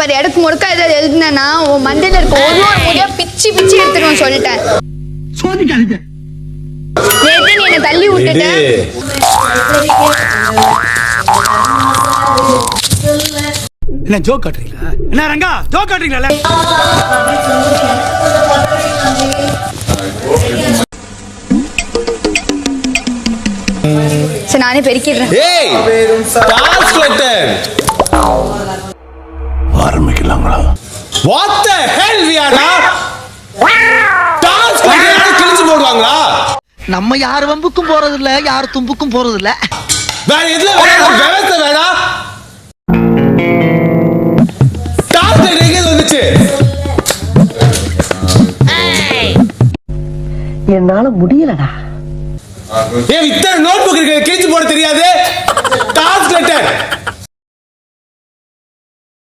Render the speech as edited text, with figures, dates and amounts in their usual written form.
பாரு இடக்கு முடுக்க ஏதாவது எழுதுனா உன் மண்டையில இருக்க ஒரு முடியா பிச்சு பிச்சு எடுத்துருவோம் சொல்லிட்டேன். நேத்து நீ என்னை தள்ளி விட்டுட்ட. என்ன ஜோக் காட்டுறீங்களா? என்ன ரங்கா ஜோக் காட்டுறீங்களா? சரி நானே பெருக்கிடுறேன். ஏய் டிரான்ஸ்லேட்டர் ஆரம்பிக்கலாங்களா? What the hell வியாடா? டிரான்ஸ்லேட்டர் கிழிச்சு போடுவாங்களா? நம்ம யார் வம்புக்கும் போறது இல்ல, யார் தும்புக்கும் போறது இல்ல. வேற எதுல வேற வேணா டிரான்ஸ்லேட்டர் எங்க வந்துச்சு? என்னால முடியலடா. ஏன் இத்தனை நோட்புக் இருக்கு கிழிச்சு போட தெரியாது? டிரான்ஸ்லேட்டர்